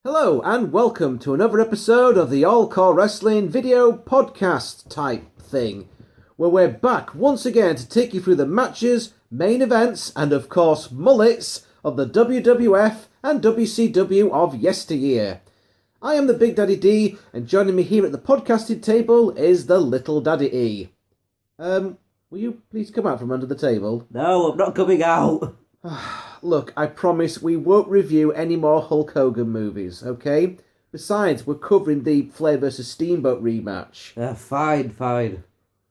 Hello and welcome to another episode of the All-CAW Wrestling video podcast type thing, where we're back once again to take you through the matches, main events, and of course mullets of the WWF and WCW of yesteryear. I am the Big Daddy D, and joining me here at the podcasting table is the Little Daddy E. Will you please come out from under the table? No, I'm not coming out. Look, I promise we won't review any more Hulk Hogan movies, okay? Besides, we're covering the Flair vs. Steamboat rematch. Fine.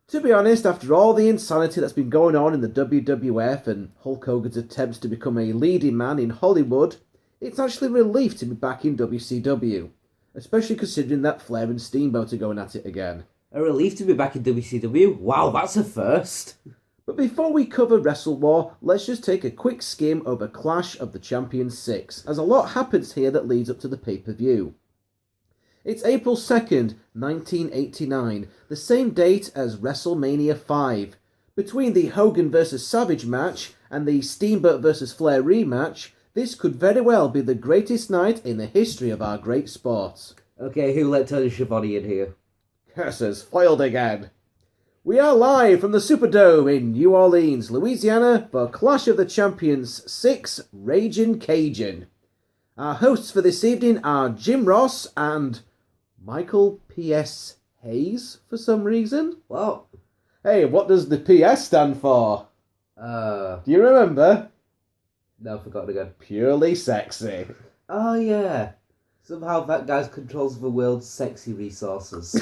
To be honest, after all the insanity that's been going on in the WWF and Hulk Hogan's attempts to become a leading man in Hollywood, it's actually a relief to be back in WCW, especially considering that Flair and Steamboat are going at it again. A relief to be back in WCW? Wow, that's a first. But before we cover Wrestle War, let's just take a quick skim over Clash of the Champions 6, as a lot happens here that leads up to the pay-per-view. It's April 2nd, 1989, the same date as WrestleMania 5. Between the Hogan vs. Savage match and the Steamboat vs. Flair rematch, this could very well be the greatest night in the history of our great sport. Okay, who let Tony Schiavone in here? Curses, foiled again. We are live from the Superdome in New Orleans, Louisiana for Clash of the Champions 6, Ragin Cajun. Our hosts for this evening are Jim Ross and Michael P.S. Hayes for some reason. What? Hey, what does the P.S. stand for? Do you remember? No, I've forgotten again. Purely sexy. Oh, yeah. Somehow that guy controls the world's sexy resources.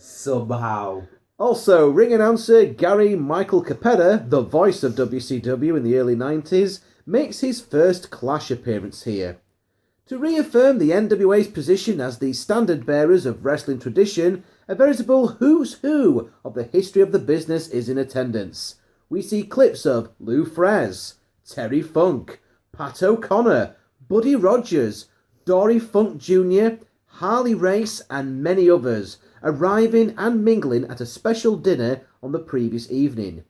Somehow. Also, ring announcer Gary Michael Capetta, the voice of WCW in the early 90s, makes his first Clash appearance here. To reaffirm the NWA's position as the standard bearers of wrestling tradition, a veritable who's who of the history of the business is in attendance. We see clips of Lou Thesz, Terry Funk, Pat O'Connor, Buddy Rogers, Dory Funk Jr., Harley Race, and many others, arriving and mingling at a special dinner on the previous evening.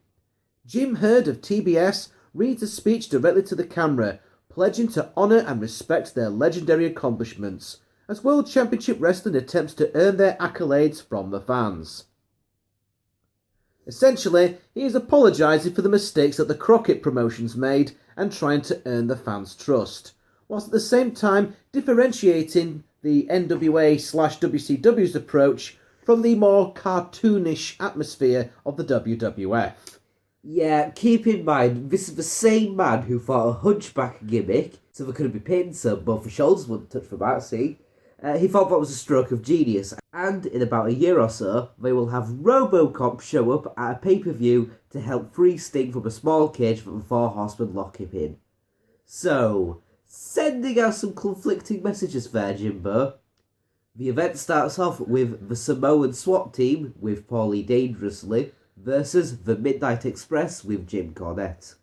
Jim Herd of TBS reads a speech directly to the camera, pledging to honour and respect their legendary accomplishments, as World Championship Wrestling attempts to earn their accolades from the fans. Essentially, he is apologising for the mistakes that the Crockett promotions made and trying to earn the fans' trust, whilst at the same time differentiating the NWA/WCW's approach from the more cartoonish atmosphere of the WWF. Yeah, keep in mind, this is the same man who fought a hunchback gimmick, so there couldn't be pins, so both the shoulders wouldn't touch the back, see? He thought that was a stroke of genius, and in about a year or so, they will have RoboCop show up at a pay-per-view to help free Sting from a small cage that the Four Horsemen lock him in. So, sending out some conflicting messages there, Jimbo. The event starts off with the Samoan SWAT Team, with Paulie Dangerously, versus the Midnight Express with Jim Cornette.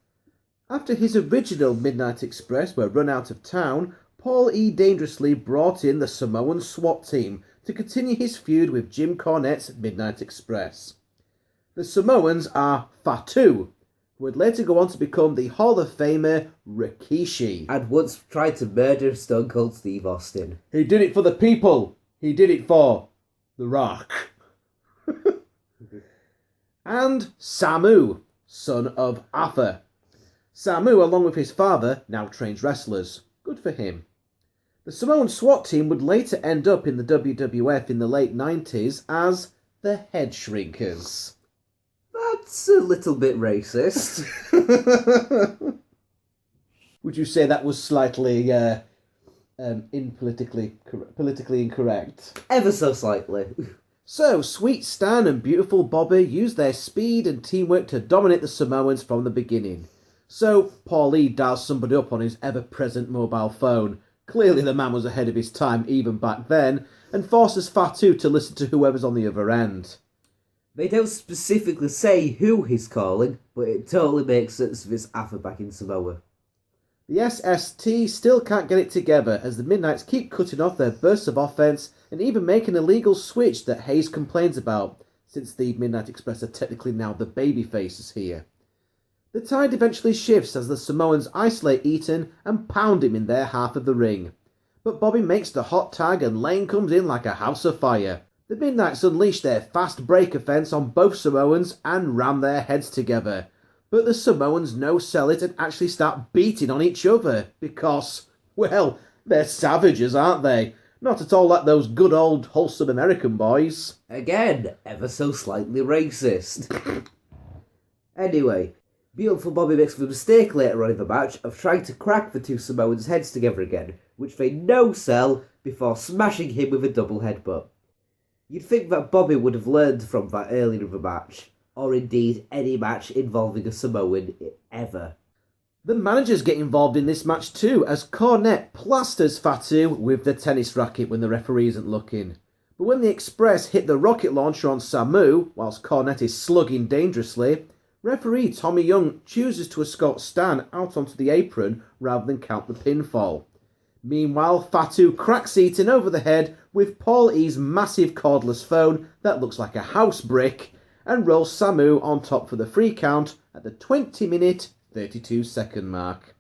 After his original Midnight Express were run out of town, Paul E. Dangerously brought in the Samoan SWAT Team to continue his feud with Jim Cornette's Midnight Express. The Samoans are Fatu, who would later go on to become the Hall of Famer Rikishi. And once tried to murder Stone Cold Steve Austin. He did it for the people. He did it for The Rock. And Samu, son of Arthur. Samu, along with his father, now trains wrestlers. Good for him. The Samoan SWAT Team would later end up in the WWF in the late 90s as the Head Shrinkers. That's a little bit racist. Would you say that was slightly politically incorrect? Ever so slightly. So, Sweet Stan and Beautiful Bobby used their speed and teamwork to dominate the Samoans from the beginning. So, Paulie dials somebody up on his ever-present mobile phone. Clearly the man was ahead of his time even back then, and forces Fatu to listen to whoever's on the other end. They don't specifically say who he's calling, but it totally makes sense if it's Arthur back in Samoa. The SST still can't get it together as the Midnights keep cutting off their bursts of offense and even make an illegal switch that Hayes complains about, since the Midnight Express are technically now the baby faces here. The tide eventually shifts as the Samoans isolate Eaton and pound him in their half of the ring. But Bobby makes the hot tag and Lane comes in like a house of fire. The Midnights unleash their fast break offense on both Samoans and ram their heads together. But the Samoans no-sell it and actually start beating on each other because, well, they're savages, aren't they? Not at all like those good old wholesome American boys. Again, ever so slightly racist. Anyway, beautiful Bobby makes the mistake later on in the match of trying to crack the two Samoans' heads together again, which they no-sell before smashing him with a double headbutt. You'd think that Bobby would have learned from that earlier in the match, or indeed any match involving a Samoan ever. The managers get involved in this match too, as Cornette plasters Fatu with the tennis racket when the referee isn't looking. But when the Express hit the rocket launcher on Samu, whilst Cornette is slugging dangerously, referee Tommy Young chooses to escort Stan out onto the apron rather than count the pinfall. Meanwhile, Fatu cracks Eaton over the head with Paul E's massive cordless phone that looks like a house brick and rolls Samu on top for the free count at the 20-minute, 32-second mark.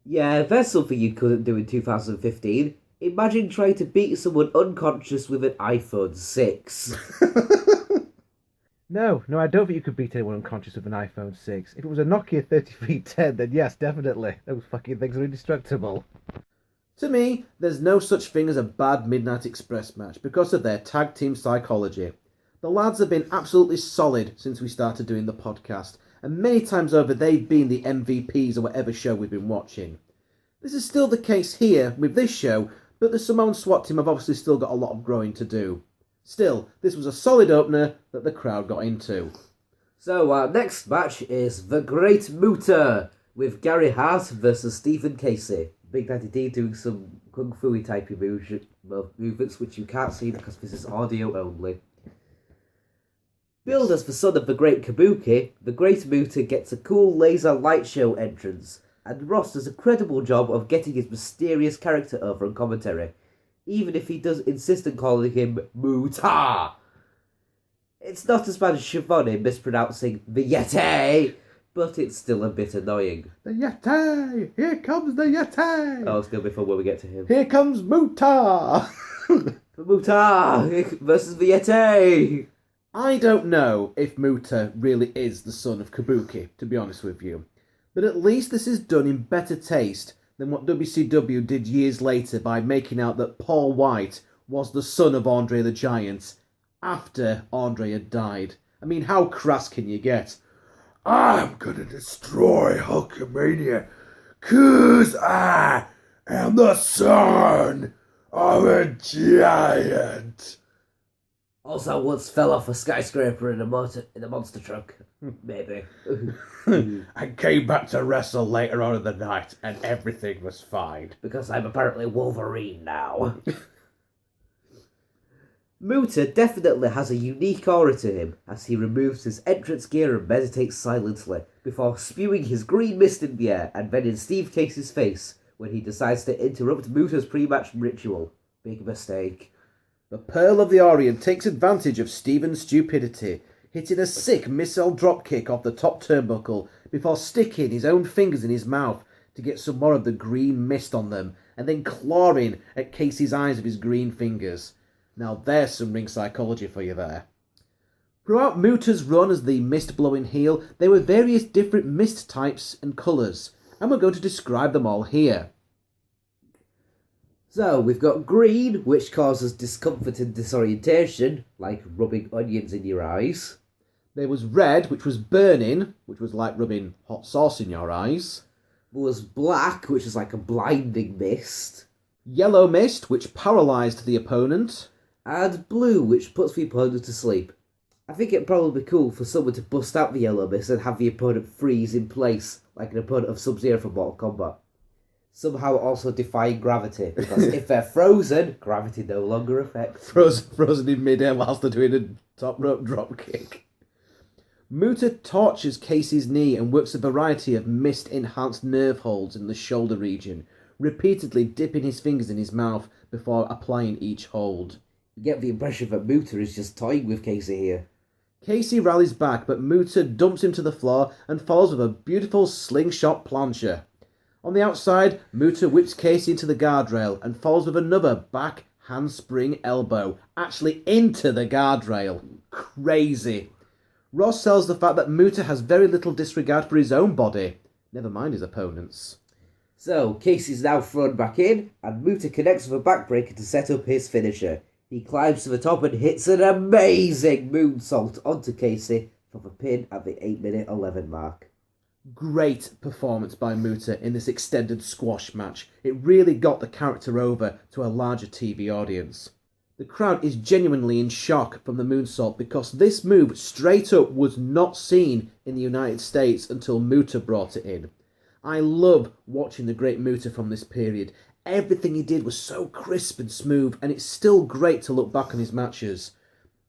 Yeah, there's something you couldn't do in 2015. Imagine trying to beat someone unconscious with an iPhone 6. No, I don't think you could beat anyone unconscious with an iPhone 6. If it was a Nokia 3310, then yes, definitely. Those fucking things are indestructible. To me, there's no such thing as a bad Midnight Express match because of their tag team psychology. The lads have been absolutely solid since we started doing the podcast, and many times over they've been the MVPs of whatever show we've been watching. This is still the case here with this show, but the Samoan SWAT team have obviously still got a lot of growing to do. Still, this was a solid opener that the crowd got into. So our next match is the Great Muta with Gary Hart versus Stephen Casey. Big Daddy D doing some kung fu type of movements which you can't see because this is audio only. Billed as the son of the Great Kabuki, the Great Muta gets a cool laser light show entrance, and Ross does a credible job of getting his mysterious character over on commentary, even if he does insist on calling him Muta. It's not as bad as Shivani mispronouncing the Yeti, but it's still a bit annoying. The Yeti! Here comes the Yeti! Oh, it's going to be fun when we get to him. Here comes Muta! Muta versus the Yeti! I don't know if Muta really is the son of Kabuki, to be honest with you. But at least this is done in better taste than what WCW did years later by making out that Paul White was the son of Andre the Giant after Andre had died. I mean, how crass can you get? I'm gonna destroy Hulkamania, 'cause I am the son of a giant. Also once fell off a skyscraper in a monster truck. Maybe. I came back to wrestle later on in the night and everything was fine. Because I'm apparently Wolverine now. Muta definitely has a unique aura to him as he removes his entrance gear and meditates silently before spewing his green mist in the air and then in Steve Case's face when he decides to interrupt Muta's pre-match ritual. Big mistake. The Pearl of the Orient takes advantage of Steven's stupidity, hitting a sick missile dropkick off the top turnbuckle before sticking his own fingers in his mouth to get some more of the green mist on them, and then clawing at Casey's eyes with his green fingers. Now there's some ring psychology for you there. Throughout Muta's run as the mist-blowing heel, there were various different mist types and colours, and we're going to describe them all here. So, we've got green, which causes discomfort and disorientation, like rubbing onions in your eyes. There was red, which was burning, which was like rubbing hot sauce in your eyes. There was black, which is like a blinding mist. Yellow mist, which paralysed the opponent. And blue, which puts the opponent to sleep. I think it'd probably be cool for someone to bust out the yellow mist and have the opponent freeze in place, like an opponent of Sub-Zero from Mortal Kombat. Somehow also defying gravity, because if they're frozen, gravity no longer affects. Frozen in midair whilst they're doing a top rope drop kick. Muta tortures Casey's knee and works a variety of mist-enhanced nerve holds in the shoulder region, repeatedly dipping his fingers in his mouth before applying each hold. You get the impression that Muta is just toying with Casey here. Casey rallies back, but Muta dumps him to the floor and follows with a beautiful slingshot plancher. On the outside, Muta whips Casey into the guardrail and follows with another back handspring elbow, actually into the guardrail. Crazy. Ross sells the fact that Muta has very little disregard for his own body, never mind his opponent's. So, Casey's now thrown back in, and Muta connects with a backbreaker to set up his finisher. He climbs to the top and hits an amazing moonsault onto Casey for the pin at the 8-minute 11 mark. Great performance by Muta in this extended squash match. It really got the character over to a larger TV audience. The crowd is genuinely in shock from the moonsault because this move straight up was not seen in the United States until Muta brought it in. I love watching the Great Muta from this period. Everything he did was so crisp and smooth, and it's still great to look back on his matches.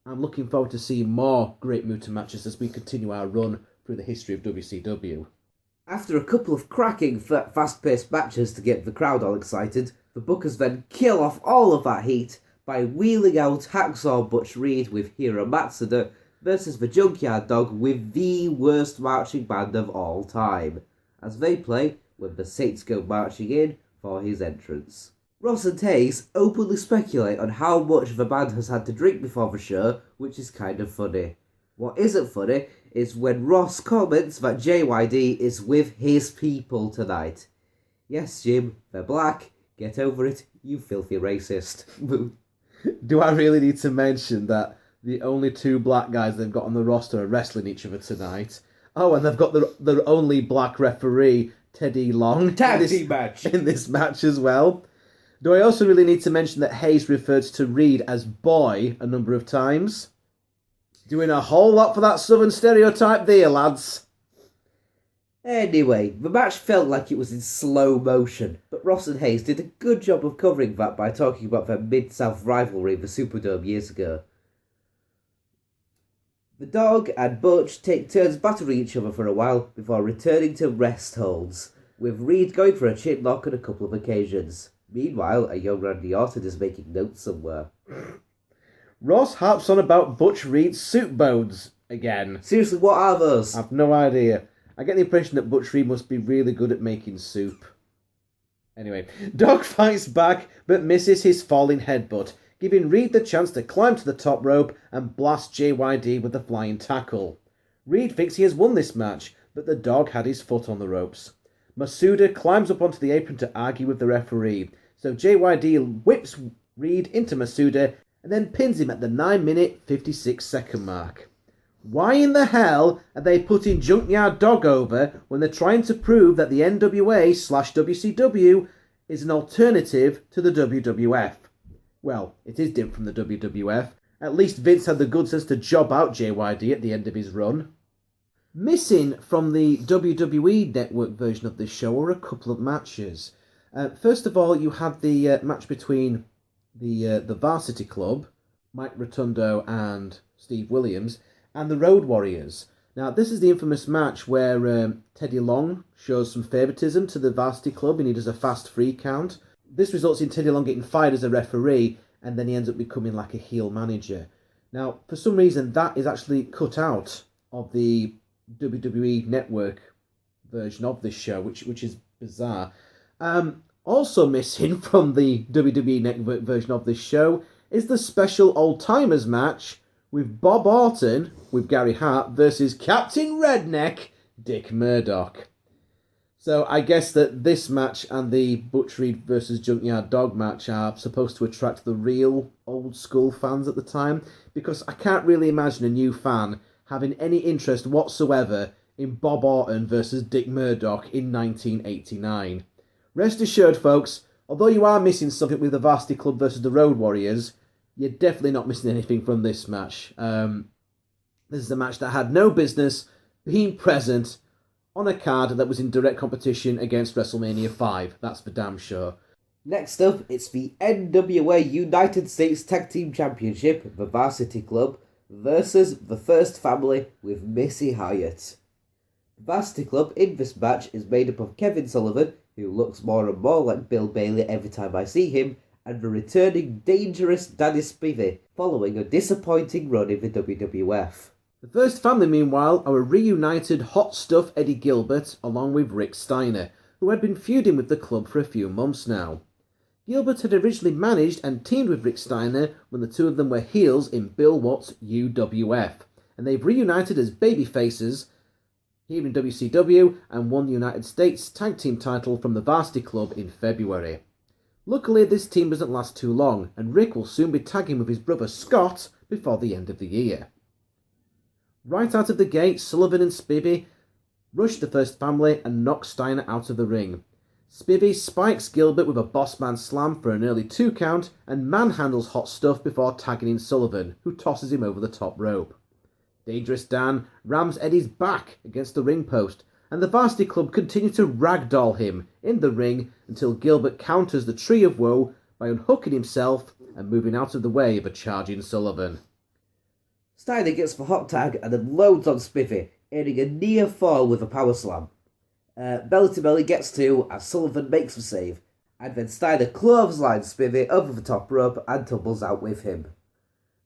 I'm looking forward to seeing more Great Muta matches as we continue our run through the history of WCW. After a couple of cracking, fast-paced matches to get the crowd all excited, the bookers then kill off all of that heat by wheeling out Hacksaw Butch Reed with Hiro Matsuda versus the Junkyard Dog with the worst marching band of all time, as they play when the Saints go marching in for his entrance. Ross and Hayes openly speculate on how much the band has had to drink before the show, which is kind of funny. What isn't funny is when Ross comments that JYD is with his people tonight. Yes, Jim, they're black. Get over it, you filthy racist. Do I really need to mention that the only two black guys they've got on the roster are wrestling each other tonight? Oh, and they've got their only black referee, Teddy Long, Tag team match in this match as well. Do I also really need to mention that Hayes referred to Reed as boy a number of times? Doing a whole lot for that southern stereotype there, lads. Anyway, the match felt like it was in slow motion, but Ross and Hayes did a good job of covering that by talking about their Mid-South rivalry in the Superdome years ago. The Dog and Butch take turns battering each other for a while before returning to rest holds, with Reed going for a chin lock on a couple of occasions. Meanwhile, a young Randy Orton is making notes somewhere. Ross harps on about Butch Reed's soup bones again. Seriously, what are those? I've no idea. I get the impression that Butch Reed must be really good at making soup. Anyway, Dog fights back but misses his falling headbutt, giving Reed the chance to climb to the top rope and blast JYD with the flying tackle. Reed thinks he has won this match, but the Dog had his foot on the ropes. Masuda climbs up onto the apron to argue with the referee, so JYD whips Reed into Masuda and then pins him at the 9-minute 56-second mark. Why in the hell are they putting Junkyard Dog over when they're trying to prove that the NWA/WCW is an alternative to the WWF? Well, it is different from the WWF. At least Vince had the good sense to job out JYD at the end of his run. Missing from the WWE Network version of this show are a couple of matches. First of all, you have the match between the Varsity Club, Mike Rotundo and Steve Williams, and the Road Warriors. Now, this is the infamous match where Teddy Long shows some favouritism to the Varsity Club and he does a fast free count. This results in Teddy Long getting fired as a referee, and then he ends up becoming like a heel manager. Now, for some reason, that is actually cut out of the WWE Network version of this show, which is bizarre. Also missing from the WWE Network version of this show is the special Old Timers match with Bob Orton, with Gary Hart, versus Captain Redneck, Dick Murdoch. So I guess that this match and the Butch Reed versus Junkyard Dog match are supposed to attract the real old school fans at the time, because I can't really imagine a new fan having any interest whatsoever in Bob Orton versus Dick Murdoch in 1989. Rest assured, folks, although you are missing something with the Varsity Club versus the Road Warriors, you're definitely not missing anything from this match. This is a match that had no business being present on a card that was in direct competition against WrestleMania 5. That's for damn sure. Next up, it's the NWA United States Tag Team Championship, the Varsity Club, versus the First Family with Missy Hyatt. The Varsity Club in this match is made up of Kevin Sullivan, who looks more and more like Bill Bailey every time I see him, and the returning dangerous Danny Spivey, following a disappointing run in the WWF. The first family, meanwhile, are a reunited hot stuff Eddie Gilbert along with Rick Steiner, who had been feuding with the club for a few months now. Gilbert had originally managed and teamed with Rick Steiner when the two of them were heels in Bill Watts' UWF, and they've reunited as babyfaces here in WCW and won the United States Tag Team title from the Varsity Club in February. Luckily, this team doesn't last too long, and Rick will soon be tagging with his brother Scott before the end of the year. Right out of the gate, Sullivan and Spivey rush the first family and knock Steiner out of the ring. Spivey spikes Gilbert with a bossman slam for an early 2 count and manhandles Hot Stuff before tagging in Sullivan, who tosses him over the top rope. Dangerous Dan rams Eddie's back against the ring post, and the Varsity Club continue to ragdoll him in the ring until Gilbert counters the Tree of Woe by unhooking himself and moving out of the way of a charging Sullivan. Steiner gets the hot tag and then loads on Spivey, earning a near fall with a power slam. Belly to belly gets 2 as Sullivan makes the save, and then Steiner clotheslines Spivey over the top rope and tumbles out with him.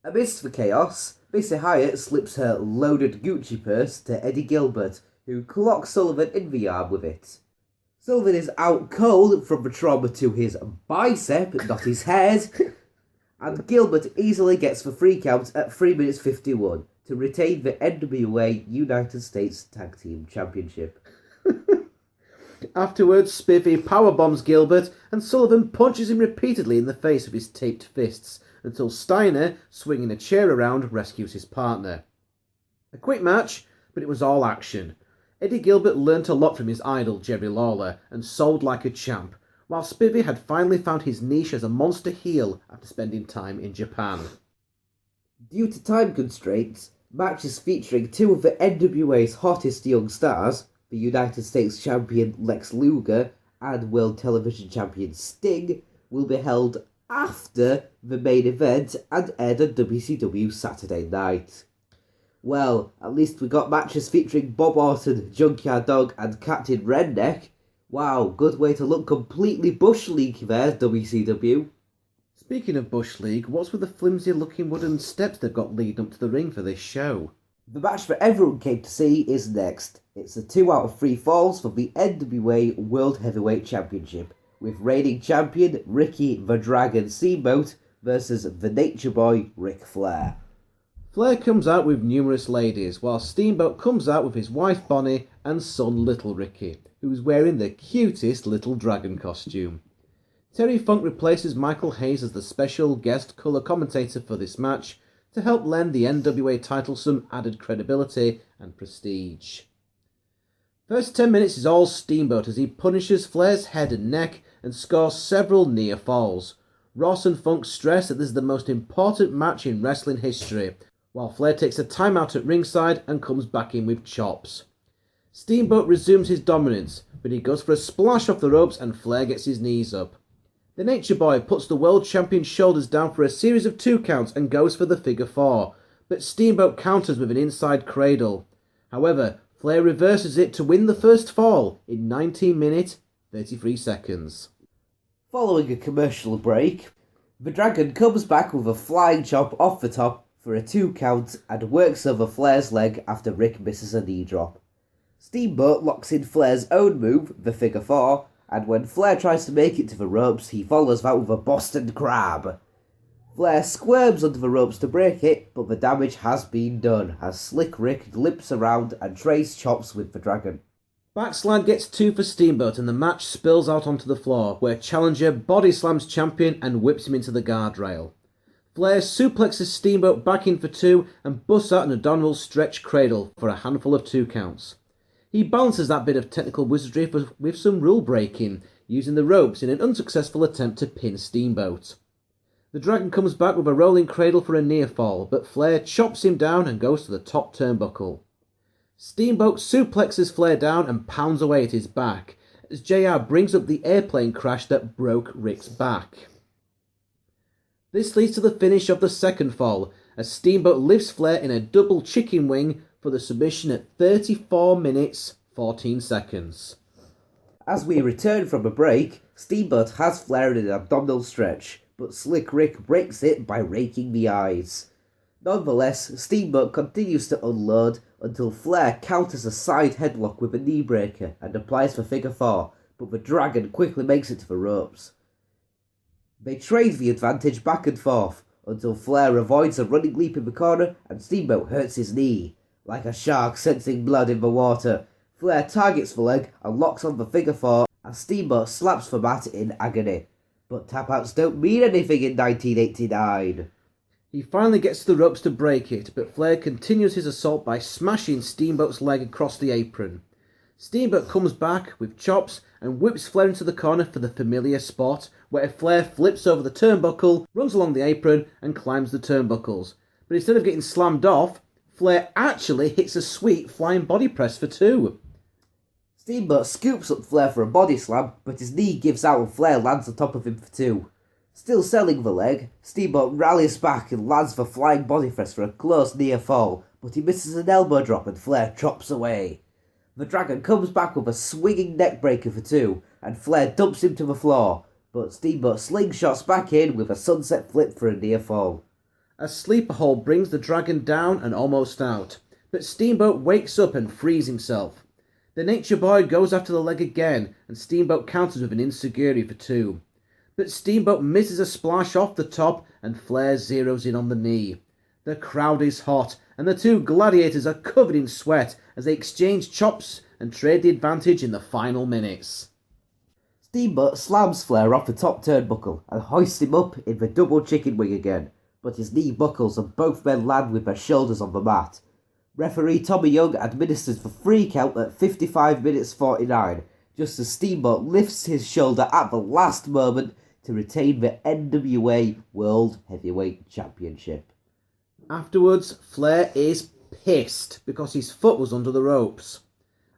Amidst the chaos, Missy Hyatt slips her loaded Gucci purse to Eddie Gilbert, who clocks Sullivan in the arm with it. Sullivan is out cold from the trauma to his bicep, not his head, and Gilbert easily gets the 3 count at 3 minutes 51 to retain the NWA United States Tag Team Championship. Afterwards, Spivey powerbombs Gilbert and Sullivan punches him repeatedly in the face with his taped fists until Steiner, swinging a chair around, rescues his partner. A quick match, but it was all action. Eddie Gilbert learnt a lot from his idol Jerry Lawler and sold like a champ, while Spivey had finally found his niche as a monster heel after spending time in Japan. Due to time constraints, matches featuring 2 of the NWA's hottest young stars, the United States Champion Lex Luger and World Television Champion Sting, will be held after the main event and aired on WCW Saturday night. Well, at least we got matches featuring Bob Orton, Junkyard Dog and Captain Redneck. Wow, good way to look completely Bush League there, WCW. Speaking of Bush League, what's with the flimsy looking wooden steps they've got leading up to the ring for this show? The match that everyone came to see is next. It's a 2 out of 3 falls for the NWA World Heavyweight Championship, with reigning champion Ricky the Dragon Steamboat versus the Nature Boy Ric Flair. Flair comes out with numerous ladies, while Steamboat comes out with his wife Bonnie and son Little Ricky, who's wearing the cutest little dragon costume. Terry Funk replaces Michael Hayes as the special guest colour commentator for this match to help lend the NWA title some added credibility and prestige. First 10 minutes is all Steamboat as he punishes Flair's head and neck and scores several near falls. Ross and Funk stress that this is the most important match in wrestling history, while Flair takes a timeout at ringside and comes back in with chops. Steamboat resumes his dominance, but he goes for a splash off the ropes and Flair gets his knees up. The Nature Boy puts the world champion's shoulders down for a series of 2 counts and goes for the figure 4, but Steamboat counters with an inside cradle. However, Flair reverses it to win the first fall in 19 minutes 33 seconds. Following a commercial break, the Dragon comes back with a flying chop off the top for a 2 count and works over Flair's leg after Rick misses a knee drop. Steamboat locks in Flair's own move, the figure 4, and when Flair tries to make it to the ropes, he follows that with a Boston Crab. Flair squirms under the ropes to break it, but the damage has been done as Slick Rick limps around and Trace chops with the Dragon. Backslide gets 2 for Steamboat and the match spills out onto the floor, where challenger body slams champion and whips him into the guardrail. Flair suplexes Steamboat back in for 2 and busts out an abdominal stretch cradle for a handful of 2 counts. He balances that bit of technical wizardry with some rule breaking, using the ropes in an unsuccessful attempt to pin Steamboat. The Dragon comes back with a rolling cradle for a near fall, but Flair chops him down and goes to the top turnbuckle. Steamboat suplexes Flair down and pounds away at his back, as JR brings up the airplane crash that broke Rick's back. This leads to the finish of the second fall, as Steamboat lifts Flair in a double chicken wing for the submission at 34 minutes 14 seconds. As we return from a break, Steamboat has Flair in an abdominal stretch, but Slick Rick breaks it by raking the eyes. Nonetheless, Steamboat continues to unload until Flair counters a side headlock with a knee breaker and applies for figure 4, but the Dragon quickly makes it to the ropes. They trade the advantage back and forth until Flair avoids a running leap in the corner and Steamboat hurts his knee. Like a shark sensing blood in the water, Flair targets the leg and locks on the figure 4 as Steamboat slaps the mat in agony. But tap-outs don't mean anything in 1989. He finally gets to the ropes to break it, but Flair continues his assault by smashing Steamboat's leg across the apron. Steamboat comes back with chops and whips Flair into the corner for the familiar spot, where Flair flips over the turnbuckle, runs along the apron and climbs the turnbuckles. But instead of getting slammed off, Flair actually hits a sweet flying body press for 2. Steamboat scoops up Flair for a body slam, but his knee gives out and Flair lands on top of him for 2. Still selling the leg, Steamboat rallies back and lands the flying body press for a close near fall, but he misses an elbow drop and Flair chops away. The Dragon comes back with a swinging neck breaker for 2, and Flair dumps him to the floor, but Steamboat slingshots back in with a sunset flip for a near fall. A sleeper hold brings the Dragon down and almost out, but Steamboat wakes up and frees himself. The Nature Boy goes after the leg again, and Steamboat counters with an enziguri for 2. But Steamboat misses a splash off the top and Flair zeroes in on the knee. The crowd is hot and the 2 gladiators are covered in sweat as they exchange chops and trade the advantage in the final minutes. Steamboat slams Flair off the top turnbuckle and hoists him up in the double chicken wing again, but his knee buckles and both men land with their shoulders on the mat. Referee Tommy Young administers the 3 count at 55 minutes 49, just as Steamboat lifts his shoulder at the last moment to retain the NWA World Heavyweight Championship. Afterwards, Flair is pissed because his foot was under the ropes.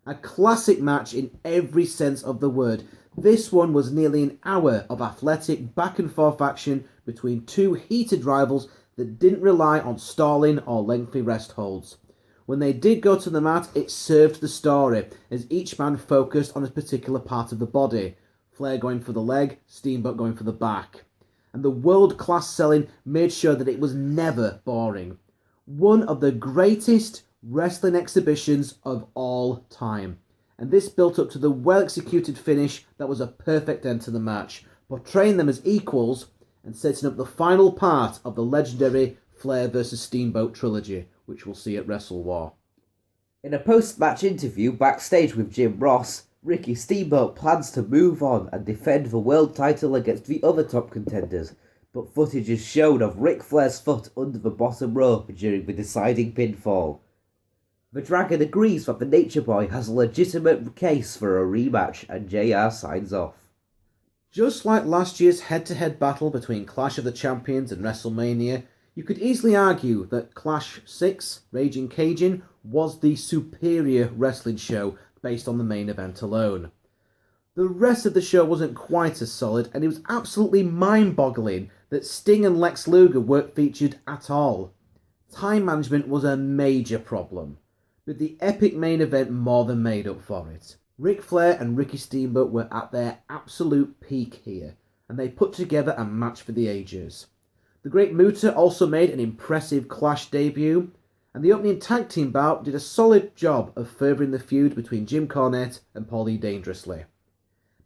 A classic match in every sense of the word. This one was nearly an hour of athletic back and forth action between 2 heated rivals that didn't rely on stalling or lengthy rest holds. When they did go to the mat, it served the story, as each man focused on a particular part of the body. Flair going for the leg, Steamboat going for the back. And the world-class selling made sure that it was never boring. One of the greatest wrestling exhibitions of all time. And this built up to the well-executed finish that was a perfect end to the match, portraying them as equals and setting up the final part of the legendary Flair vs Steamboat trilogy, which we'll see at Wrestle War. In a post-match interview backstage with Jim Ross, Ricky Steamboat plans to move on and defend the world title against the other top contenders, but footage is shown of Ric Flair's foot under the bottom rope during the deciding pinfall. The Dragon agrees that the Nature Boy has a legitimate case for a rematch and JR signs off. Just like last year's head-to-head battle between Clash of the Champions and WrestleMania, you could easily argue that Clash 6, Ragin Cajun, was the superior wrestling show based on the main event alone. The rest of the show wasn't quite as solid, and it was absolutely mind-boggling that Sting and Lex Luger weren't featured at all. Time management was a major problem, but the epic main event more than made up for it. Ric Flair and Ricky Steamboat were at their absolute peak here, and they put together a match for the ages. The Great Muta also made an impressive Clash debut, and the opening tag team bout did a solid job of furthering the feud between Jim Cornette and Paulie Dangerously.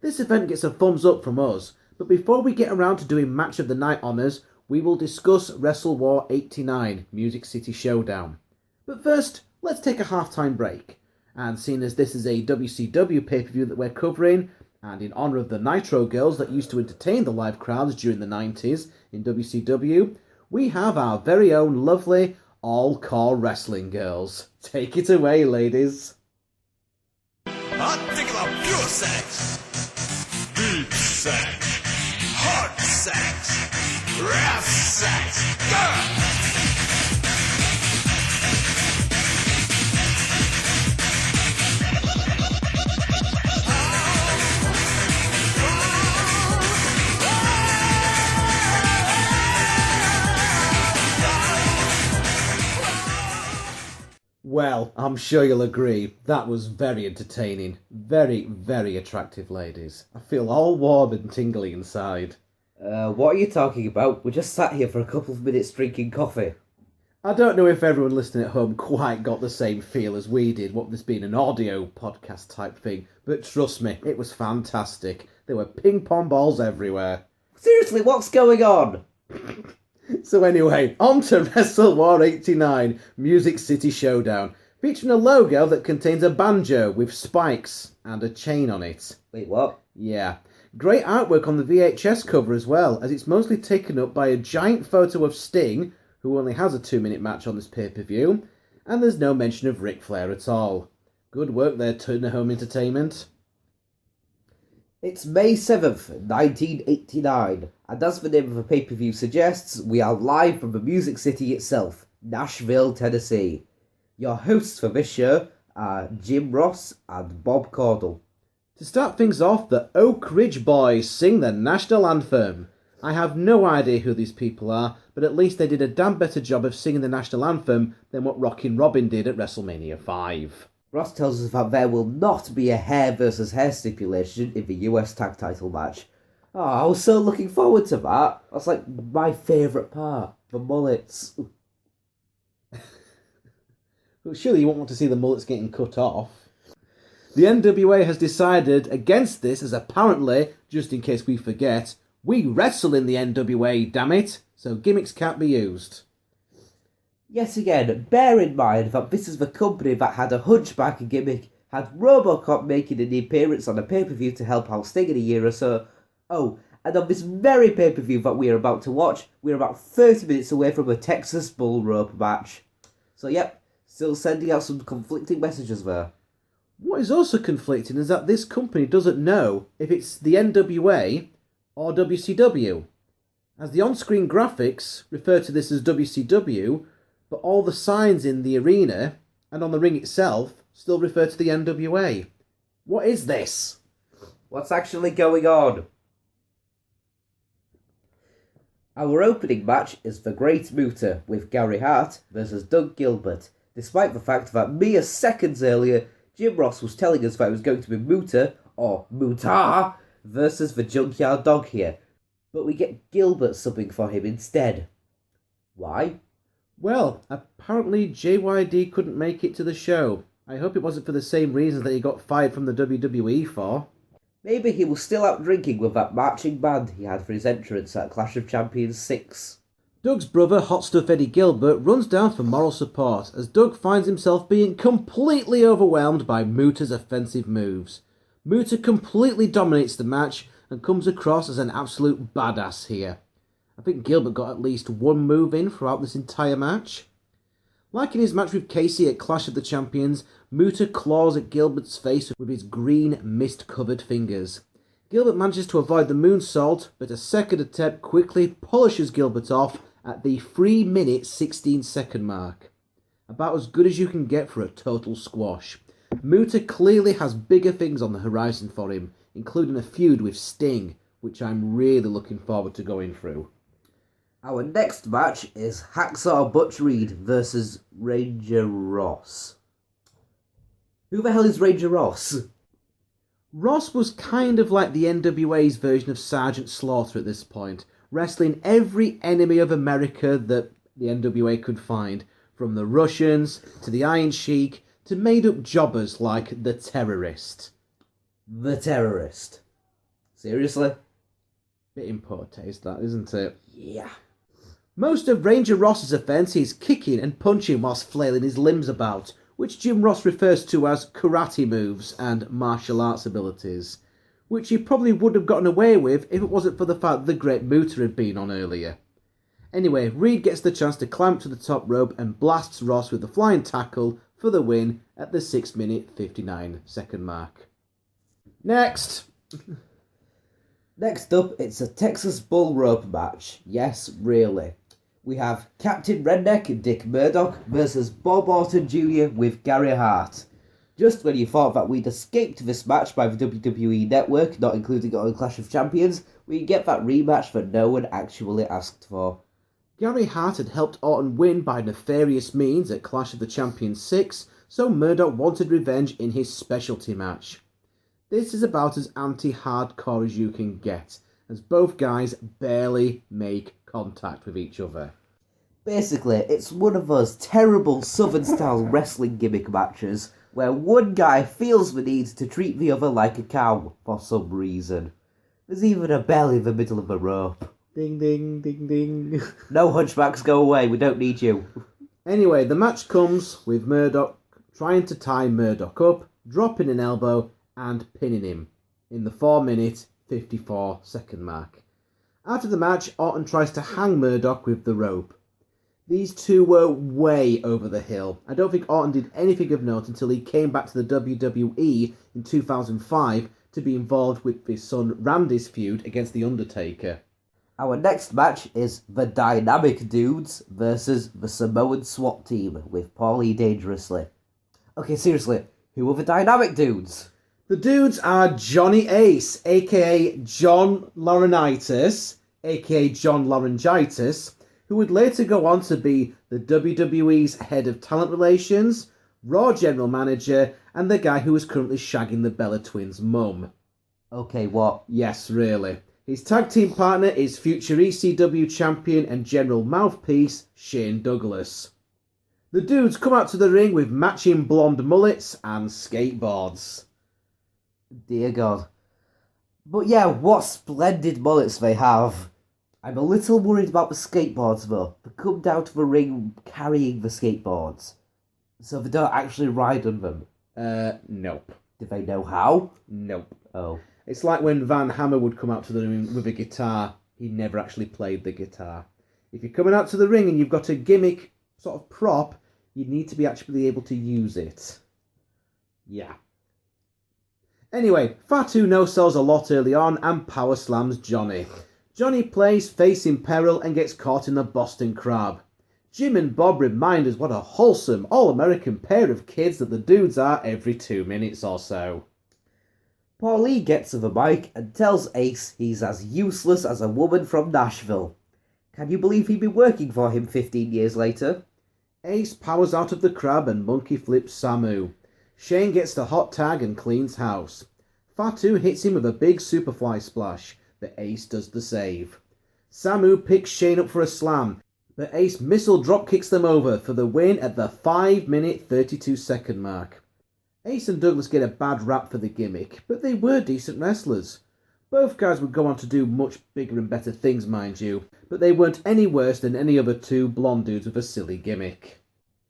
This event gets a thumbs up from us, but before we get around to doing Match of the Night honours, we will discuss Wrestle War 89, Music City Showdown. But first, let's take a halftime break, and seeing as this is a WCW pay-per-view that we're covering, and in honour of the Nitro girls that used to entertain the live crowds during the 90s in WCW, we have our very own lovely All-CAW wrestling girls. Take it away, ladies. I think about pure sex, deep sex, hard sex, rough sex, girl. Well, I'm sure you'll agree, that was very entertaining. Very, very attractive ladies. I feel all warm and tingly inside. What are you talking about? We just sat here for a couple of minutes drinking coffee. I don't know if everyone listening at home quite got the same feel as we did, what this being an audio podcast type thing, but trust me, it was fantastic. There were ping pong balls everywhere. Seriously, what's going on? So anyway, on to Wrestle War 89, Music City Showdown, featuring a logo that contains a banjo with spikes and a chain on it. Wait, what? Yeah. Great artwork on the VHS cover as well, as it's mostly taken up by a giant photo of Sting, who only has a 2-minute match on this pay-per-view, and there's no mention of Ric Flair at all. Good work there, Turner Home Entertainment. It's May 7th, 1989, and as the name of the pay-per-view suggests, we are live from the Music City itself, Nashville, Tennessee. Your hosts for this show are Jim Ross and Bob Caudle. To start things off, the Oak Ridge Boys sing the national anthem. I have no idea who these people are, but at least they did a damn better job of singing the national anthem than what Rockin' Robin did at WrestleMania 5. Ross tells us that there will not be a hair versus hair stipulation in the US tag title match. Oh, I was so looking forward to that. That's like my favourite part, the mullets. Well, surely you won't want to see the mullets getting cut off. The NWA has decided against this, as apparently, just in case we forget, we wrestle in the NWA, damn it, so gimmicks can't be used. Yet again, bear in mind that this is the company that had a hunchback gimmick, had Robocop making an appearance on a pay-per-view to help out Sting in a year or so. Oh, and on this very pay-per-view that we are about to watch, we're about 30 minutes away from a Texas bull rope match. So yep, still sending out some conflicting messages there. What is also conflicting is that this company doesn't know if it's the NWA or WCW, as the on-screen graphics refer to this as WCW, but all the signs in the arena and on the ring itself still refer to the NWA. What is this? What's actually going on? Our opening match is the Great Muta with Gary Hart versus Doug Gilbert, despite the fact that mere seconds earlier, Jim Ross was telling us that it was going to be Muta, or Muta, versus the Junkyard Dog here, but we get Gilbert subbing for him instead. Why? Well, apparently JYD couldn't make it to the show. I hope it wasn't for the same reasons that he got fired from the WWE for. Maybe he was still out drinking with that marching band he had for his entrance at Clash of Champions 6. Doug's brother, Hot Stuff Eddie Gilbert, runs down for moral support as Doug finds himself being completely overwhelmed by Muta's offensive moves. Muta completely dominates the match and comes across as an absolute badass here. I think Gilbert got at least one move in throughout this entire match. Like in his match with Casey at Clash of the Champions, Muta claws at Gilbert's face with his green mist-covered fingers. Gilbert manages to avoid the moonsault, but a second attempt quickly polishes Gilbert off at the 3-minute 16-second mark. About as good as you can get for a total squash. Muta clearly has bigger things on the horizon for him, including a feud with Sting, which I'm really looking forward to going through. Our next match is Hacksaw Butch Reed versus Ranger Ross. Who the hell is Ranger Ross? Ross was kind of like the NWA's version of Sergeant Slaughter at this point, wrestling every enemy of America that the NWA could find, from the Russians to the Iron Sheik to made-up jobbers like the Terrorist. The Terrorist. Seriously? Bit in poor taste, that, isn't it? Yeah. Most of Ranger Ross's offence is kicking and punching whilst flailing his limbs about, which Jim Ross refers to as karate moves and martial arts abilities, which he probably would have gotten away with if it wasn't for the fact the Great Muta had been on earlier. Anyway, Reed gets the chance to climb to the top rope and blasts Ross with the flying tackle for the win at the 6-minute 59-second mark. Next! Next up, it's a Texas bull rope match. Yes, really. We have Captain Redneck Dick Murdoch versus Bob Orton Jr. with Gary Hart. Just when you thought that we'd escaped this match by the WWE Network, not including it on Clash of Champions, we get that rematch that no one actually asked for. Gary Hart had helped Orton win by nefarious means at Clash of the Champions 6, so Murdoch wanted revenge in his specialty match. This is about as anti-hardcore as you can get, as both guys barely make contact with each other. Basically, it's one of those terrible Southern-style wrestling gimmick matches where one guy feels the need to treat the other like a cow for some reason. There's even a bell in the middle of the rope. Ding, ding, ding, ding. No hunchbacks, go away, we don't need you. Anyway, the match comes with Murdoch trying to tie Murdoch up, dropping an elbow, and pinning him in the 4-minute, 54-second mark. After the match, Orton tries to hang Murdoch with the rope. These two were way over the hill. I don't think Orton did anything of note until he came back to the WWE in 2005 to be involved with his son Randy's feud against The Undertaker. Our next match is the Dynamic Dudes versus the Samoan SWAT Team with Paulie Dangerously. Okay, seriously, who are the Dynamic Dudes? The dudes are Johnny Ace, aka John Laurinaitis, aka John Laryngitis, who would later go on to be the WWE's head of talent relations, Raw general manager, and the guy who is currently shagging the Bella Twins' mum. Okay, what? Yes, really. His tag team partner is future ECW champion and general mouthpiece Shane Douglas. The dudes come out to the ring with matching blonde mullets and skateboards. Dear God. But yeah, what splendid mullets they have. I'm a little worried about the skateboards though. They come down to the ring carrying the skateboards. So they don't actually ride on them. Nope. Do they know how? Nope. Oh. It's like when Van Hammer would come out to the ring with a guitar. He never actually played the guitar. If you're coming out to the ring and you've got a gimmick sort of prop, you need to be actually able to use it. Yeah. Anyway, Fatu no-sells a lot early on and power slams Johnny. Johnny plays face in peril and gets caught in the Boston Crab. Jim and Bob remind us what a wholesome, all-American pair of kids that the dudes are every 2 minutes or so. Paulie gets to the mic and tells Ace he's as useless as a woman from Nashville. Can you believe he'd be working for him 15 years later? Ace powers out of the crab and monkey flips Samu. Shane gets the hot tag and cleans house. Fatu hits him with a big superfly splash, but Ace does the save. Samu picks Shane up for a slam, but Ace missile drop kicks them over for the win at the 5-minute 32-second mark. Ace and Douglas get a bad rap for the gimmick, but they were decent wrestlers. Both guys would go on to do much bigger and better things, mind you, but they weren't any worse than any other two blonde dudes with a silly gimmick.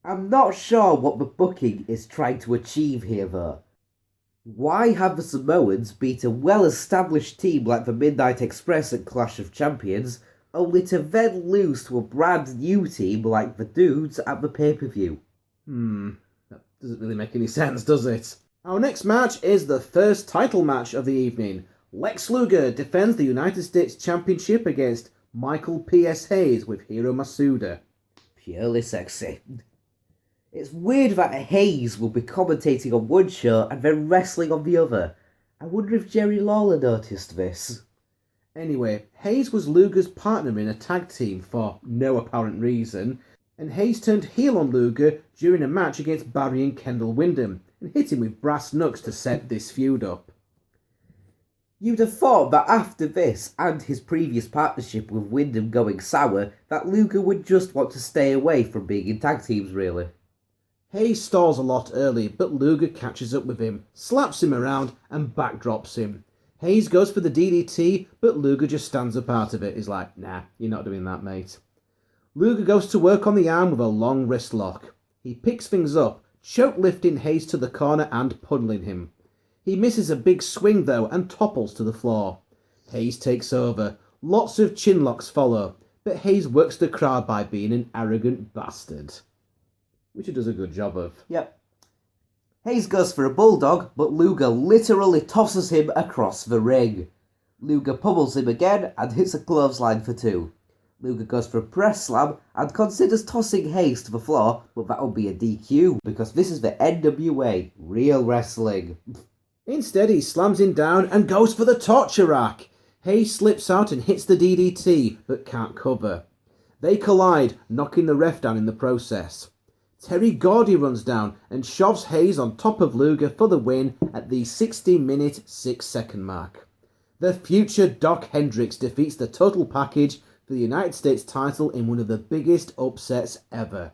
I'm not sure what the booking is trying to achieve here though. Why have the Samoans beat a well-established team like the Midnight Express at Clash of Champions, only to then lose to a brand new team like the Dudes at the pay-per-view? That doesn't really make any sense, does it? Our next match is the first title match of the evening. Lex Luger defends the United States Championship against Michael P.S. Hayes with Hiro Masuda. Purely sexy. It's weird that Hayes will be commentating on one show and then wrestling on the other. I wonder if Jerry Lawler noticed this. Anyway, Hayes was Luger's partner in a tag team for no apparent reason, and Hayes turned heel on Luger during a match against Barry and Kendall Windham and hit him with brass knucks to set this feud up. You'd have thought that after this and his previous partnership with Windham going sour, that Luger would just want to stay away from being in tag teams, really. Hayes stalls a lot early, but Luger catches up with him, slaps him around, and backdrops him. Hayes goes for the DDT, but Luger just stands up out of it. He's like, nah, you're not doing that, mate. Luger goes to work on the arm with a long wrist lock. He picks things up, choke lifting Hayes to the corner and pummeling him. He misses a big swing though and topples to the floor. Hayes takes over. Lots of chin locks follow, but Hayes works the crowd by being an arrogant bastard, which he does a good job of. Yep. Hayes goes for a bulldog, but Luger literally tosses him across the ring. Luger pummels him again and hits a clothesline for two. Luger goes for a press slam and considers tossing Hayes to the floor, but that'll be a DQ because this is the NWA, real wrestling. Instead, he slams him down and goes for the torture rack. Hayes slips out and hits the DDT, but can't cover. They collide, knocking the ref down in the process. Terry Gordy runs down and shoves Hayes on top of Luger for the win at the 16-minute 6-second mark. The future Doc Hendricks defeats the total package for the United States title in one of the biggest upsets ever.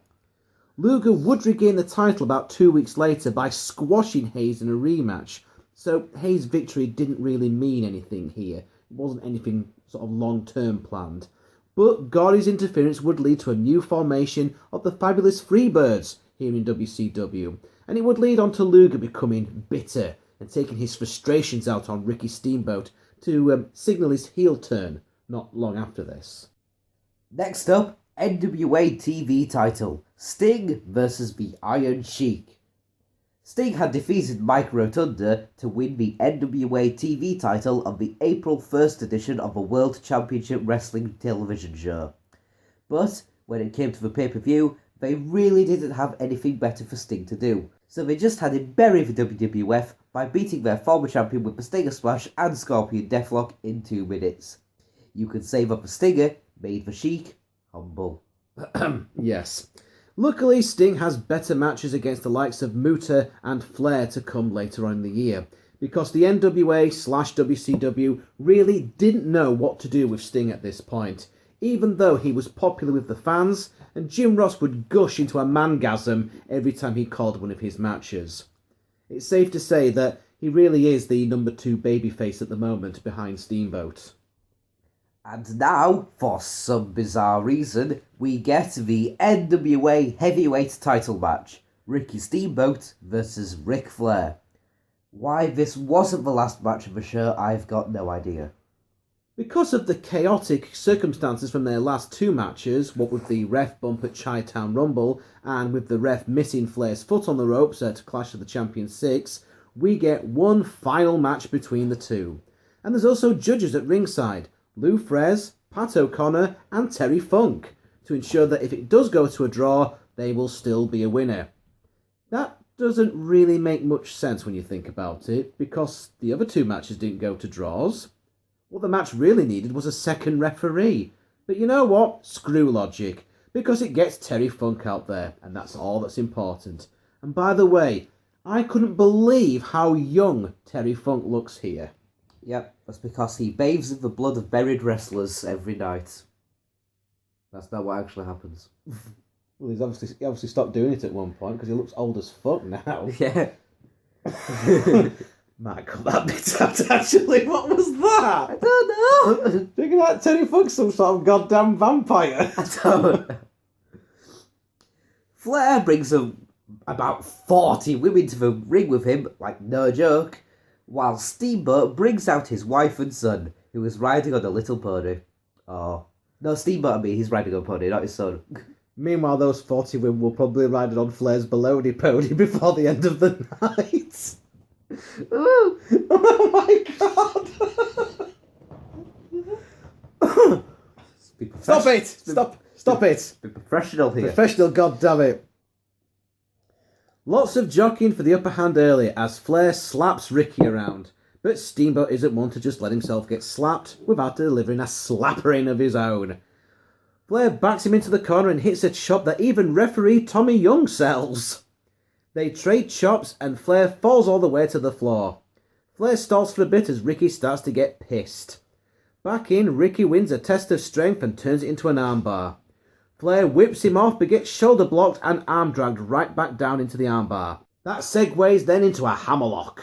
Luger would regain the title about 2 weeks later by squashing Hayes in a rematch, so Hayes' victory didn't really mean anything here. It wasn't anything sort of long-term planned. But Gory's interference would lead to a new formation of the Fabulous Freebirds here in WCW, and it would lead on to Luger becoming bitter and taking his frustrations out on Ricky Steamboat to signal his heel turn not long after this. Next up, NWA TV title, Sting versus the Iron Sheik. Sting had defeated Mike Rotunda to win the NWA TV title on the April 1st edition of the World Championship Wrestling television show. But when it came to the pay-per-view, they really didn't have anything better for Sting to do, so they just had him bury the WWF by beating their former champion with the Stinger Splash and Scorpion Deathlock in 2 minutes. You could save up a Stinger, made the Sheik humble. Yes. Luckily, Sting has better matches against the likes of Muta and Flair to come later on in the year, because the NWA/WCW really didn't know what to do with Sting at this point, even though he was popular with the fans, and Jim Ross would gush into a mangasm every time he called one of his matches. It's safe to say that he really is the number 2 babyface at the moment behind Steamboat. And now, for some bizarre reason, we get the NWA Heavyweight title match, Ricky Steamboat versus Ric Flair. Why this wasn't the last match of the show, I've got no idea. Because of the chaotic circumstances from their last 2 matches, what with the ref bump at Chi-Town Rumble, and with the ref missing Flair's foot on the ropes at Clash of the Champions 6, we get one final match between the two. And there's also judges at ringside, Lou Frez, Pat O'Connor and Terry Funk, to ensure that if it does go to a draw, they will still be a winner. That doesn't really make much sense when you think about it, because the other 2 matches didn't go to draws. What the match really needed was a second referee. But you know what? Screw logic, because it gets Terry Funk out there, and that's all that's important. And by the way, I couldn't believe how young Terry Funk looks here. Yep, that's because he bathes in the blood of buried wrestlers every night. That's not what actually happens. Well, he obviously stopped doing it at one point, because he looks old as fuck now. Yeah. Might cut that bit out, actually. What was that? I don't know. Thinking that Terry Funk's some sort of goddamn vampire. I don't. Flair brings about 40 women to the ring with him, like no joke, while Steamboat brings out his wife and son, who is riding on a little pony. Oh. No, Steamboat, he's riding on a pony, not his son. Meanwhile, those 40 women will probably ride on Flair's baloney pony before the end of the night. Ooh. Oh my god! Stop it! Stop it! Be professional here. Professional, goddammit. Lots of jockeying for the upper hand early as Flair slaps Ricky around, but Steamboat isn't one to just let himself get slapped without delivering a slappering of his own. Flair backs him into the corner and hits a chop that even referee Tommy Young sells. They trade chops and Flair falls all the way to the floor. Flair stalls for a bit as Ricky starts to get pissed. Back in, Ricky wins a test of strength and turns it into an armbar. Flair whips him off but gets shoulder blocked and arm dragged right back down into the armbar. That segues then into a hammerlock.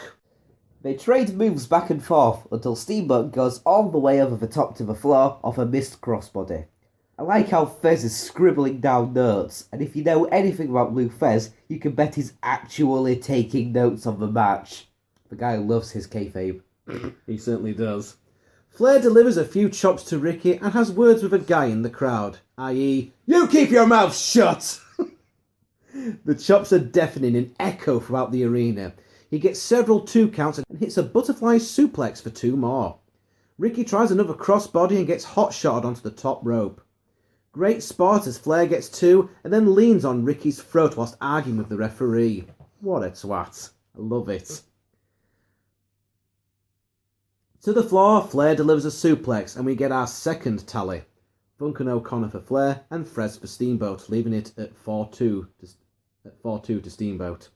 They trade moves back and forth until Steamboat goes all the way over the top to the floor off a missed crossbody. I like how Fez is scribbling down notes, and if you know anything about Lou Fez, you can bet he's actually taking notes on the match. The guy loves his kayfabe. He certainly does. Flair delivers a few chops to Ricky and has words with a guy in the crowd, i.e., "You keep your mouth shut!" The chops are deafening and echo throughout the arena. He gets several 2 counts and hits a butterfly suplex for 2 more. Ricky tries another crossbody and gets hot-shotted onto the top rope. Great spot as Flair gets 2 and then leans on Ricky's throat whilst arguing with the referee. What a twat. I love it. To the floor, Flair delivers a suplex and we get our second tally. Funk and O'Connor for Flair and Frez for Steamboat, leaving it at 4-2 to Steamboat.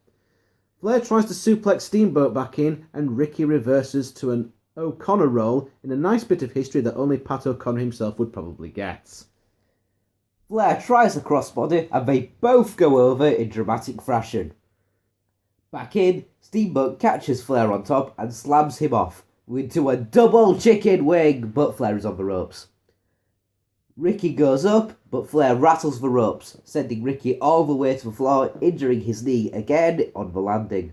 Flair tries to suplex Steamboat back in and Ricky reverses to an O'Connor role in a nice bit of history that only Pat O'Connor himself would probably get. Flair tries a crossbody and they both go over in dramatic fashion. Back in, Steamboat catches Flair on top and slams him off into a double chicken wing, but Flair is on the ropes. Ricky goes up, but Flair rattles the ropes, sending Ricky all the way to the floor, injuring his knee again on the landing.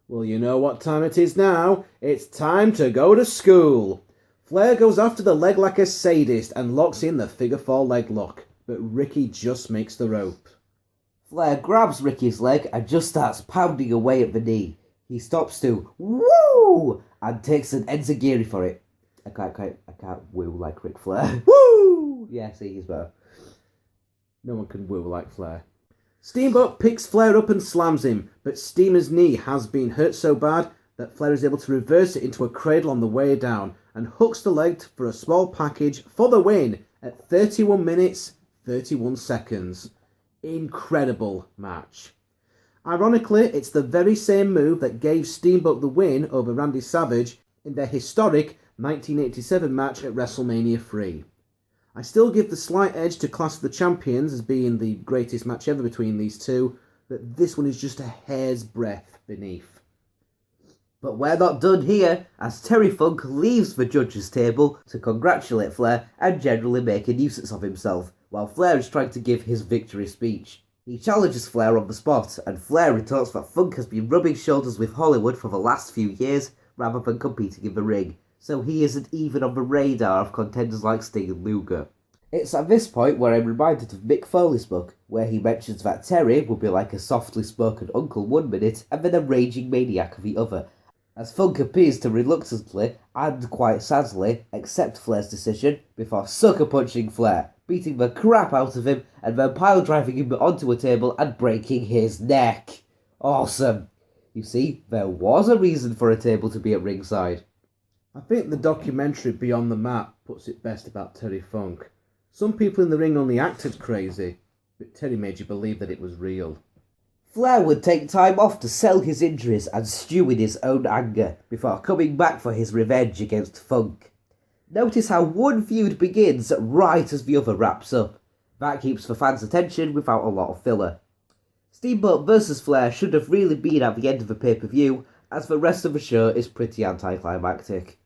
Well, you know what time it is now. It's time to go to school. Flair goes after the leg like a sadist and locks in the figure 4 leg lock, but Ricky just makes the rope. Flair grabs Ricky's leg and just starts pounding away at the knee. He stops to woo and takes an enziguri for it. I can't woo like Ric Flair. Woo! Yeah, see, he's better. No one can woo like Flair. Steamboat picks Flair up and slams him, but Steamer's knee has been hurt so bad that Flair is able to reverse it into a cradle on the way down and hooks the leg for a small package for the win at 31 minutes, 31 seconds. Incredible match. Ironically, it's the very same move that gave Steamboat the win over Randy Savage in their historic 1987 match at WrestleMania 3. I still give the slight edge to Clash of the Champions as being the greatest match ever between these two, but this one is just a hair's breadth beneath. But we're not done here, as Terry Funk leaves the judges' table to congratulate Flair and generally make a nuisance of himself, while Flair is trying to give his victory speech. He challenges Flair on the spot, and Flair retorts that Funk has been rubbing shoulders with Hollywood for the last few years rather than competing in the ring, so he isn't even on the radar of contenders like Sting and Luger. It's at this point where I'm reminded of Mick Foley's book, where he mentions that Terry would be like a softly spoken uncle 1 minute and then a raging maniac the other, as Funk appears to reluctantly, and quite sadly, accept Flair's decision before sucker punching Flair, beating the crap out of him and then pile driving him onto a table and breaking his neck. Awesome. You see, there was a reason for a table to be at ringside. I think the documentary Beyond the Mat puts it best about Terry Funk. Some people in the ring only acted crazy, but Terry made you believe that it was real. Flair would take time off to sell his injuries and stew in his own anger before coming back for his revenge against Funk. Notice how one feud begins right as the other wraps up. That keeps the fans' attention without a lot of filler. Steamboat vs Flair should have really been at the end of the pay-per-view, as the rest of the show is pretty anticlimactic.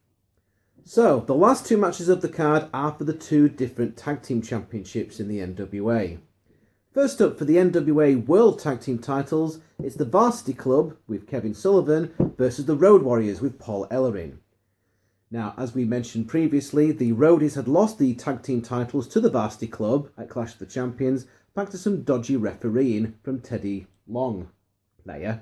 So, the last 2 matches of the card are for the 2 different tag team championships in the NWA. First up for the NWA World Tag Team titles, it's the Varsity Club with Kevin Sullivan versus the Road Warriors with Paul Ellering. Now, as we mentioned previously, the Roadies had lost the tag team titles to the Varsity Club at Clash of the Champions thanks to some dodgy refereeing from Teddy Long, player.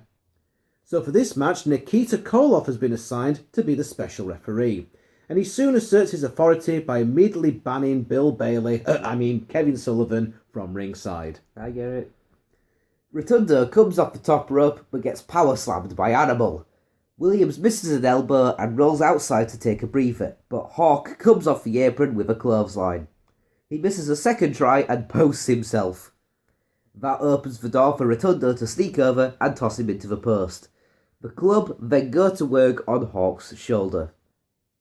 So for this match, Nikita Koloff has been assigned to be the special referee, and he soon asserts his authority by immediately banning Kevin Sullivan from ringside. I get it. Rotundo comes off the top rope but gets power slammed by Animal. Williams misses an elbow and rolls outside to take a breather, but Hawk comes off the apron with a clothesline. He misses a second try and posts himself. That opens the door for Rotundo to sneak over and toss him into the post. The club then go to work on Hawk's shoulder.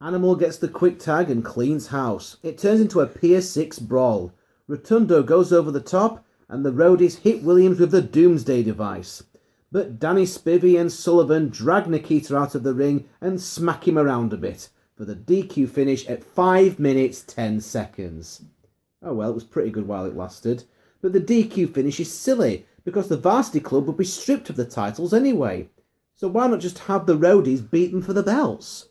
Animal gets the quick tag and cleans house. It turns into a Pier 6 brawl. Rotundo goes over the top and the Roadies hit Williams with the Doomsday device. But Danny Spivey and Sullivan drag Nikita out of the ring and smack him around a bit for the DQ finish at 5 minutes 10 seconds. Oh well, it was pretty good while it lasted. But the DQ finish is silly because the Varsity Club would be stripped of the titles anyway. So why not just have the Roadies beat them for the belts?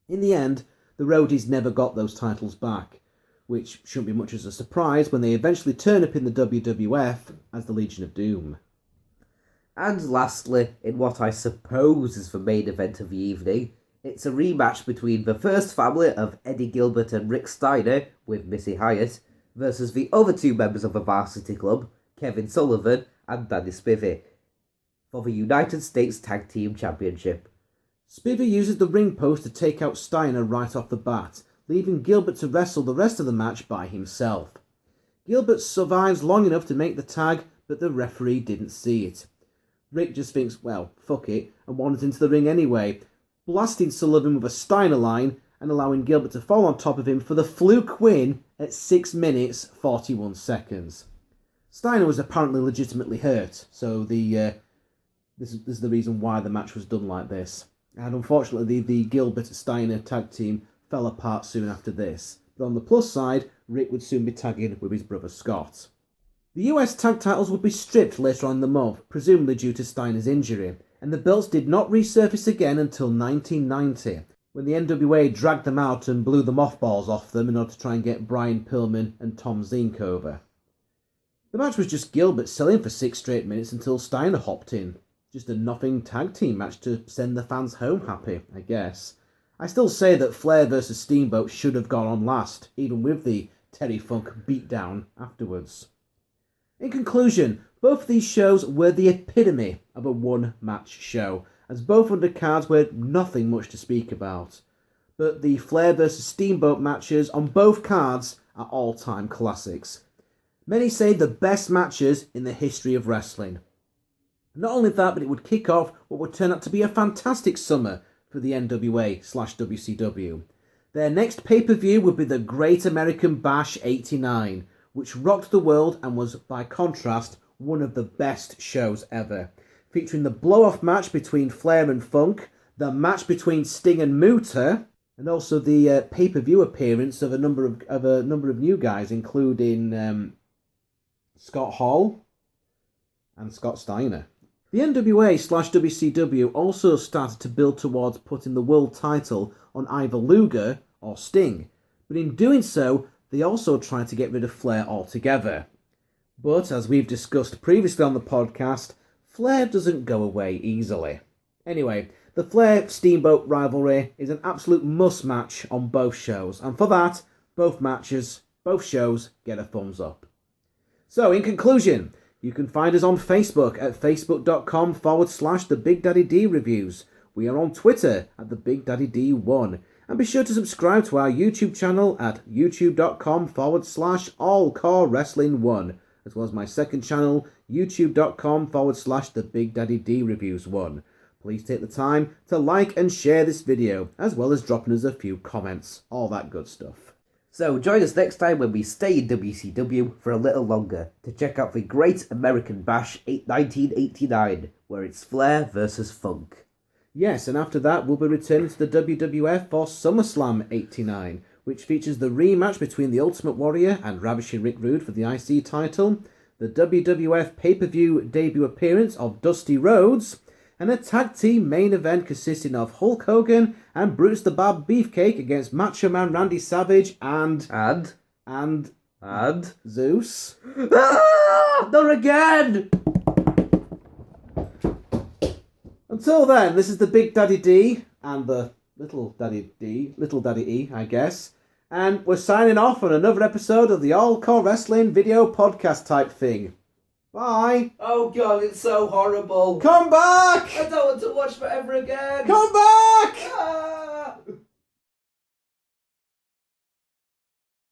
In the end, the Roadies never got those titles back, which shouldn't be much as a surprise when they eventually turn up in the WWF as the Legion of Doom. And lastly, in what I suppose is the main event of the evening, it's a rematch between the first family of Eddie Gilbert and Rick Steiner, with Missy Hyatt, versus the other 2 members of the Varsity Club, Kevin Sullivan and Danny Spivey, for the United States Tag Team Championship. Spivey uses the ring post to take out Steiner right off the bat, leaving Gilbert to wrestle the rest of the match by himself. Gilbert survives long enough to make the tag, but the referee didn't see it. Rick just thinks, well, fuck it, and wanders into the ring anyway, blasting Sullivan with a Steiner line and allowing Gilbert to fall on top of him for the fluke win at 6 minutes 41 seconds. Steiner was apparently legitimately hurt, so this is the reason why the match was done like this. And unfortunately, the Gilbert-Steiner tag team fell apart soon after this. But on the plus side, Rick would soon be tagging with his brother Scott. The US tag titles would be stripped later on in the month, presumably due to Steiner's injury, and the belts did not resurface again until 1990, when the NWA dragged them out and blew the mothballs off them in order to try and get Brian Pillman and Tom Zink over. The match was just Gilbert selling for 6 straight minutes until Steiner hopped in. Just a nothing tag team match to send the fans home happy, I guess. I still say that Flair vs Steamboat should have gone on last, even with the Terry Funk beatdown afterwards. In conclusion, both of these shows were the epitome of a one-match show, as both undercards were nothing much to speak about. But the Flair vs Steamboat matches on both cards are all-time classics. Many say the best matches in the history of wrestling. Not only that, but it would kick off what would turn out to be a fantastic summer for the NWA/WCW. Their next pay-per-view would be the Great American Bash 89, which rocked the world and was, by contrast, one of the best shows ever, featuring the blow-off match between Flair and Funk, the match between Sting and Muta, and also the pay-per-view appearance of a number of new guys, including Scott Hall and Scott Steiner. The NWA/WCW also started to build towards putting the world title on either Luger or Sting, but in doing so, they also tried to get rid of Flair altogether. But as we've discussed previously on the podcast, Flair doesn't go away easily. Anyway, the Flair-Steamboat rivalry is an absolute must-match on both shows, and for that, both shows get a thumbs up. So, in conclusion, you can find us on Facebook at facebook.com/The Big Daddy D Reviews. We are on Twitter at The Big Daddy D1. And be sure to subscribe to our YouTube channel at youtube.com/All-CAW Wrestling 1, as well as my second channel, youtube.com/The Big Daddy D Reviews 1. Please take the time to like and share this video, as well as dropping us a few comments. All that good stuff. So join us next time when we stay in WCW for a little longer to check out the Great American Bash 1989, where it's Flair versus Funk. Yes, and after that we'll be returning to the WWF for SummerSlam 89, which features the rematch between the Ultimate Warrior and Ravishing Rick Rude for the IC title, the WWF pay-per-view debut appearance of Dusty Rhodes, and a tag team main event consisting of Hulk Hogan and Brutus the Barber Beefcake against Macho Man Randy Savage and Zeus. Ah! Not again! Until then, this is the Big Daddy D and the Little Daddy E, I guess. And we're signing off on another episode of the All-CAW Wrestling video podcast type thing. Bye! Oh god, it's so horrible. Come back! I don't want to watch forever again. Come back!